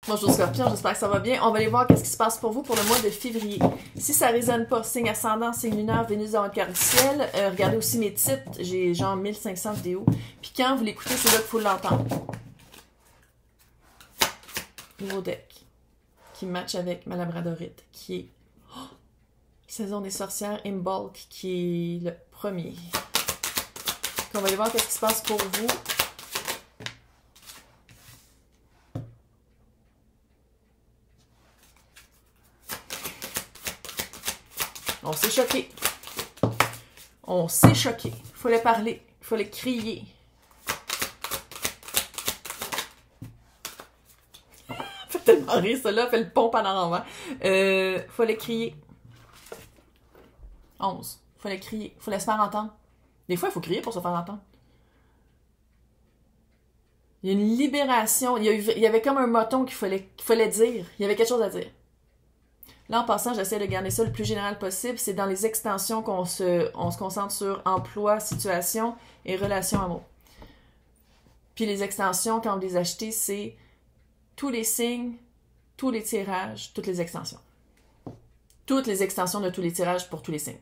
Bonjour Scorpion, j'espère que ça va bien. On va aller voir qu'est-ce qui se passe pour vous pour le mois de février. Si ça résonne pas, signe ascendant, signe lunaire, Vénus dans votre carte du ciel. Regardez aussi mes titres, j'ai genre 1500 vidéos. Puis quand vous l'écoutez, c'est là qu'il faut l'entendre. Nouveau deck qui match avec ma labradorite, qui est Saison des sorcières Imbolc, qui est le premier. On va aller voir qu'est-ce qui se passe pour vous. On s'est choqué. On s'est choqué. Il fallait parler. Il fallait crier. Fait tellement rire, ça là. Fait le pompe à l'envers. Fallait crier. 11. Fallait crier. Fallait se faire entendre. Des fois, il faut crier pour se faire entendre. Il y a une libération. Il y avait comme un moton qu'il fallait dire. Il y avait quelque chose à dire. Là, en passant, j'essaie de garder ça le plus général possible. C'est dans les extensions qu'on se concentre sur emploi, situation et relation amour. Puis les extensions, quand vous les achetez, c'est tous les signes, tous les tirages, toutes les extensions. Toutes les extensions de tous les tirages pour tous les signes.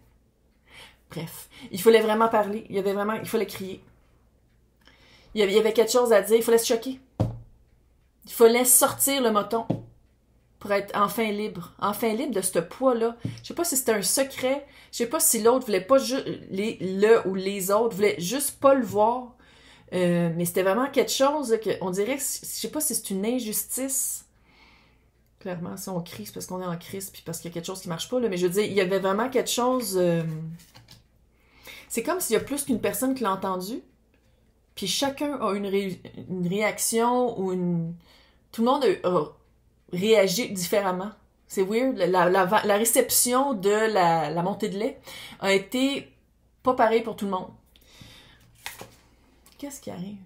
Bref, il fallait vraiment parler. Il fallait crier. Il y avait quelque chose à dire. Il fallait se choquer. Il fallait sortir le moton. Pour être enfin libre de ce poids-là. Je sais pas si c'était un secret, je sais pas si l'autre voulait pas juste, le ou les autres voulaient juste pas le voir, mais c'était vraiment quelque chose que, on dirait que, je sais pas si c'est une injustice, clairement, si on crie, c'est parce qu'on est en crise, puis parce qu'il y a quelque chose qui marche pas, là, mais je veux dire, il y avait vraiment quelque chose, c'est comme s'il y a plus qu'une personne qui l'a entendu, puis chacun a une réaction, ou tout le monde a réagir différemment. C'est weird. La réception de la montée de lait a été pas pareil pour tout le monde. Qu'est-ce qui arrive?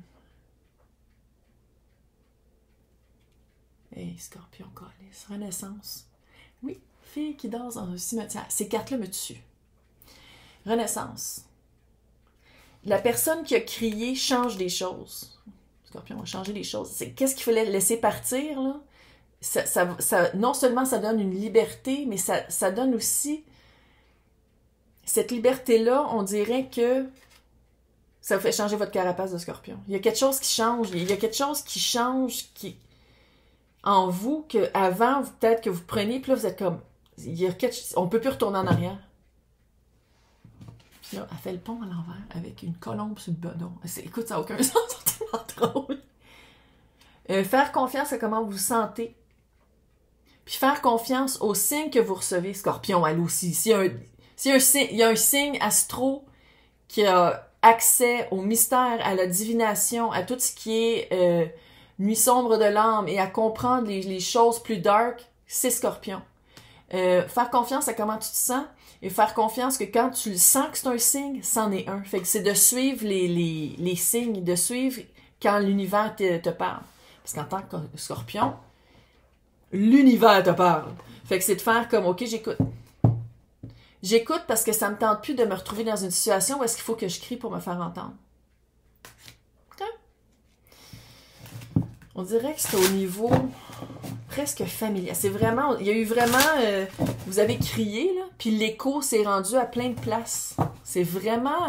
Hey, Scorpion, Calice, Renaissance. Oui, fille qui dort dans un cimetière. Ces cartes-là me tuent. Renaissance. La personne qui a crié change des choses. Scorpion va changer les choses. Qu'est-ce qu'il fallait laisser partir, là? Non seulement ça donne une liberté, mais ça donne aussi cette liberté-là, on dirait que ça vous fait changer votre carapace de Scorpion. Il y a quelque chose qui change, en vous, que avant peut-être que vous preniez, puis là vous êtes comme, on peut plus retourner en arrière. Puis là, elle fait le pont à l'envers avec une colombe sur le bedon. Écoute, ça n'a aucun sens, c'est tellement drôle. Faire confiance à comment vous vous sentez. Puis faire confiance aux signes que vous recevez. Scorpion, elle aussi. Il y a un signe astro qui a accès au mystère, à la divination, à tout ce qui est nuit sombre de l'âme et à comprendre les choses plus dark, c'est Scorpion. Faire confiance à comment tu te sens et faire confiance que quand tu le sens que c'est un signe, c'en est un. Fait que c'est de suivre les signes, de suivre quand l'univers te parle. Parce qu'en tant que Scorpion, l'univers te parle. Fait que c'est de faire comme, ok, j'écoute. J'écoute parce que ça me tente plus de me retrouver dans une situation où est-ce qu'il faut que je crie pour me faire entendre. Okay. On dirait que c'est au niveau presque familial. C'est vraiment, il y a eu vraiment, vous avez crié, là, puis l'écho s'est rendu à plein de places. C'est vraiment,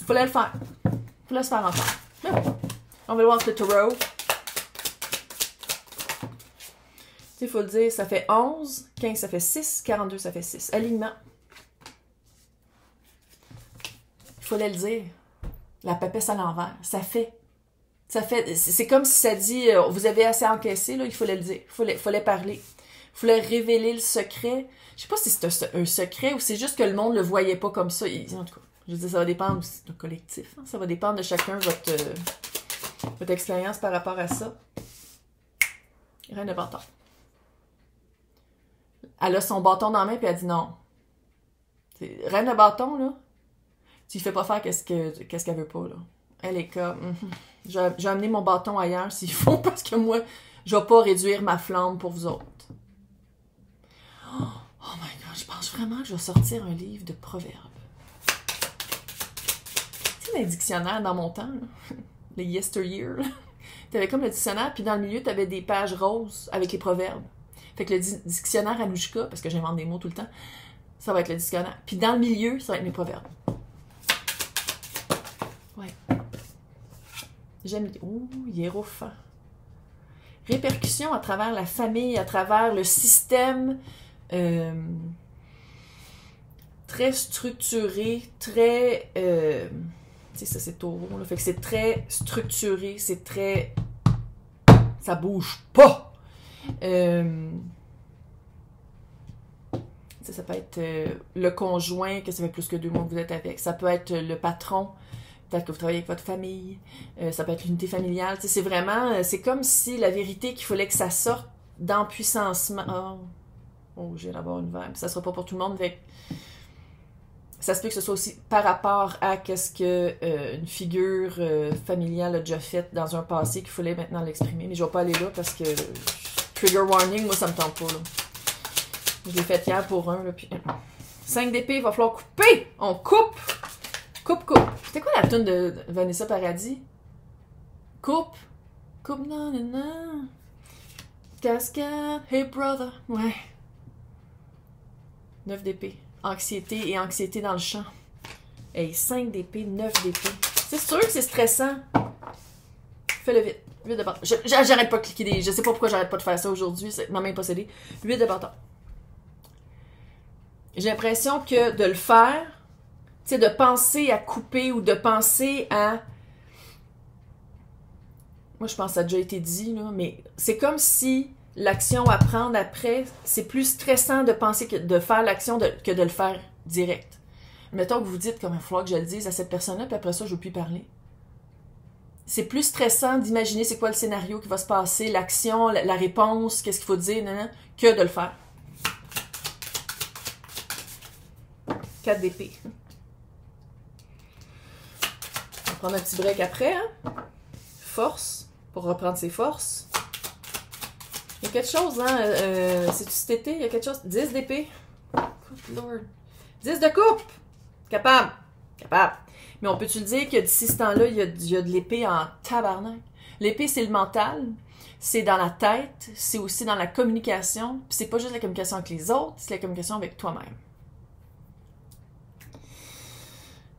fallait le faire. Fallait se faire entendre. Mais bon. On va voir le taureau. Il faut le dire, ça fait 11, 15, ça fait 6, 42, ça fait 6. Alignement. Il fallait le dire. La papesse à l'envers. Ça fait. C'est comme si ça dit, vous avez assez encaissé, là, il fallait le dire. Il fallait parler. Il fallait révéler le secret. Je sais pas si c'est un secret ou c'est juste que le monde le voyait pas comme ça. En tout cas, je veux dire, ça va dépendre du collectif. Hein? Ça va dépendre de chacun votre expérience par rapport à ça. Reine de bâton. Elle a son bâton dans la main puis elle dit non. Reine de bâton, là, tu ne fais pas faire qu'est-ce qu'elle veut pas, là. Elle est comme, je vais amener mon bâton ailleurs s'il faut parce que moi, je vais pas réduire ma flamme pour vous autres. Oh my God, je pense vraiment que je vais sortir un livre de proverbes. Tu sais, les dictionnaires dans mon temps, là, les yesteryear, T'avais comme le dictionnaire, puis dans le milieu, t'avais des pages roses avec les proverbes. Fait que le dictionnaire Anouchka, parce que j'invente des mots tout le temps, ça va être le dictionnaire. Puis dans le milieu, ça va être mes proverbes. Ouais. J'aime... Ouh, hiérophant. Répercussions à travers la famille, à travers le système très structuré, très... tu sais, ça c'est taureau, là. Fait que c'est très structuré, c'est très... Ça bouge pas! Ça peut être le conjoint, que ça fait plus que 2 mois que vous êtes avec. Ça peut être le patron, peut-être que vous travaillez avec votre famille. Ça peut être l'unité familiale. C'est vraiment... c'est comme si la vérité qu'il fallait que ça sorte d'empuissancement. Oh, j'ai d'avoir une vibe. Ça sera pas pour tout le monde. Fait ça se peut que ce soit aussi par rapport à qu'est-ce que une figure familiale a déjà fait dans un passé qu'il fallait maintenant l'exprimer. Mais je vais pas aller là parce que trigger warning, moi ça me tente pas. Là. Je l'ai fait hier pour un. Là, puis... 5 d'épée, il va falloir couper! On coupe! Coupe, coupe. C'était quoi la tune de Vanessa Paradis? Coupe. Coupe, non, non, non. Cascade, hey brother. Ouais. 9 d'épée. Anxiété et anxiété dans le champ. Hey, 5 d'épée, 9 d'épée. C'est sûr que c'est stressant. Fais-le vite. 8 de bâton. J'arrête pas de cliquer des... Je sais pas pourquoi j'arrête pas de faire ça aujourd'hui. Ma main est possédée. 8 de bâton. J'ai l'impression que de le faire, tu sais, de penser à couper ou de penser à... Moi, je pense que ça a déjà été dit, là, mais c'est comme si l'action à prendre après, c'est plus stressant de penser que de faire l'action que de le faire direct. Mettons que vous dites comme il va falloir que je le dise à cette personne-là, puis après ça, je ne veux plus parler. C'est plus stressant d'imaginer c'est quoi le scénario qui va se passer, l'action, la réponse, qu'est-ce qu'il faut dire, que de le faire. 4 d'épée. On va prendre un petit break après. Hein? Force, pour reprendre ses forces. Il y a quelque chose, hein? C'est-tu cet été? Il y a quelque chose. 10 d'épée. Good Lord. 10 de coupe. Capable. Capable. Mais on peut-tu le dire que d'ici ce temps-là, il y a de l'épée en tabarnak? L'épée, c'est le mental. C'est dans la tête. C'est aussi dans la communication. Puis c'est pas juste la communication avec les autres, c'est la communication avec toi-même.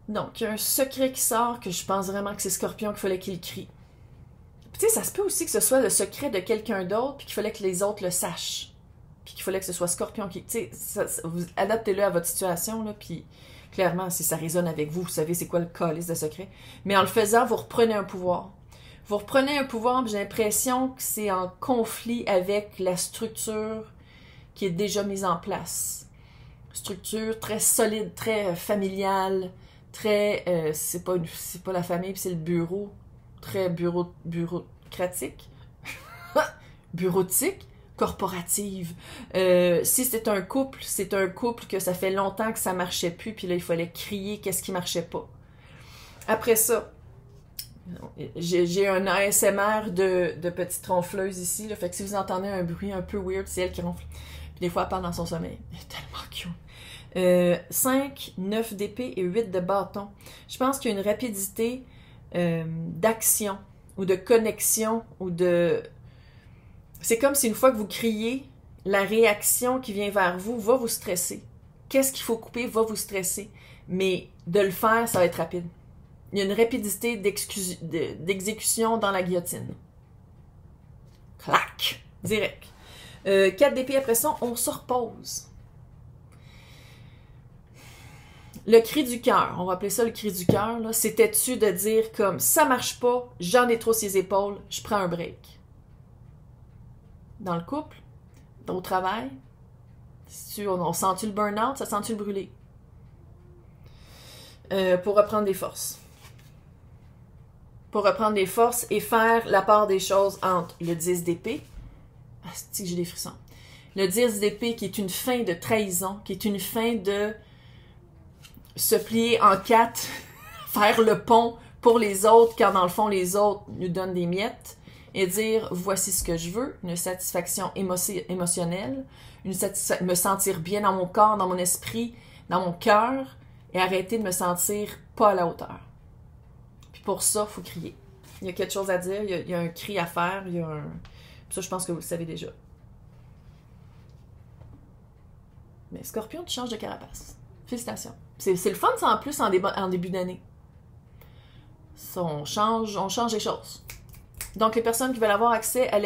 Donc, il y a un secret qui sort que je pense vraiment que c'est Scorpion qu'il fallait qu'il crie. Puis, tu sais, ça se peut aussi que ce soit le secret de quelqu'un d'autre, puis qu'il fallait que les autres le sachent. Puis qu'il fallait que ce soit Scorpion qui... Tu sais, vous adaptez-le à votre situation, là, puis clairement, si ça résonne avec vous, vous savez c'est quoi le calice de secret. Mais en le faisant, vous reprenez un pouvoir. Vous reprenez un pouvoir, puis j'ai l'impression que c'est en conflit avec la structure qui est déjà mise en place. Structure très solide, très familiale, très... c'est pas la famille, puis c'est le bureau. Très bureaucratique. Bureautique. Corporative. Si c'est un couple que ça fait longtemps que ça marchait plus, puis là, il fallait crier qu'est-ce qui marchait pas. Après ça, j'ai un ASMR de petite ronfleuse ici, là, fait que si vous entendez un bruit un peu weird, c'est elle qui ronfle. Puis des fois, elle parle dans son sommeil. Elle est tellement cute. 5, 9 d'épée et 8 de bâton. Je pense qu'il y a une rapidité d'action ou de connexion ou de... C'est comme si une fois que vous criez, la réaction qui vient vers vous va vous stresser. Qu'est-ce qu'il faut couper va vous stresser. Mais de le faire, ça va être rapide. Il y a une rapidité d'exécution dans la guillotine. Clac! Direct. 4 d'épée après ça, on se repose. Le cri du cœur, on va appeler ça le cri du cœur, c'était-tu de dire comme ça marche pas, j'en ai trop sur les épaules, je prends un break. Dans le couple, au travail, on sent-tu le burn-out, ça sent-tu le brûler? Pour reprendre des forces. Pour reprendre des forces et faire la part des choses entre le 10 d'épée, c'est que j'ai des frissons, le 10 d'épée qui est une fin de trahison, qui est une fin de se plier en 4, faire le pont pour les autres, quand dans le fond les autres nous donnent des miettes, et dire voici ce que je veux, une satisfaction émotionnelle, me sentir bien dans mon corps, dans mon esprit, dans mon cœur, et arrêter de me sentir pas à la hauteur. Puis pour ça, il faut crier. Il y a quelque chose à dire, il y a un cri à faire, il y a un... Ça, je pense que vous le savez déjà. Mais Scorpion, tu changes de carapace. Félicitations. C'est le fun, ça, en plus, en début d'année. On change les choses. Donc, les personnes qui veulent avoir accès à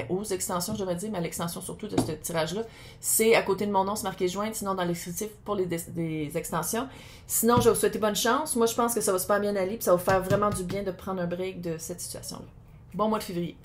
aux extensions, je devrais dire, mais à l'extension surtout de ce tirage-là, c'est à côté de mon nom, c'est marqué joindre, sinon dans les descriptif pour les extensions. Sinon, je vais vous souhaiter bonne chance. Moi, je pense que ça va super bien aller, puis ça va vous faire vraiment du bien de prendre un break de cette situation-là. Bon mois de février.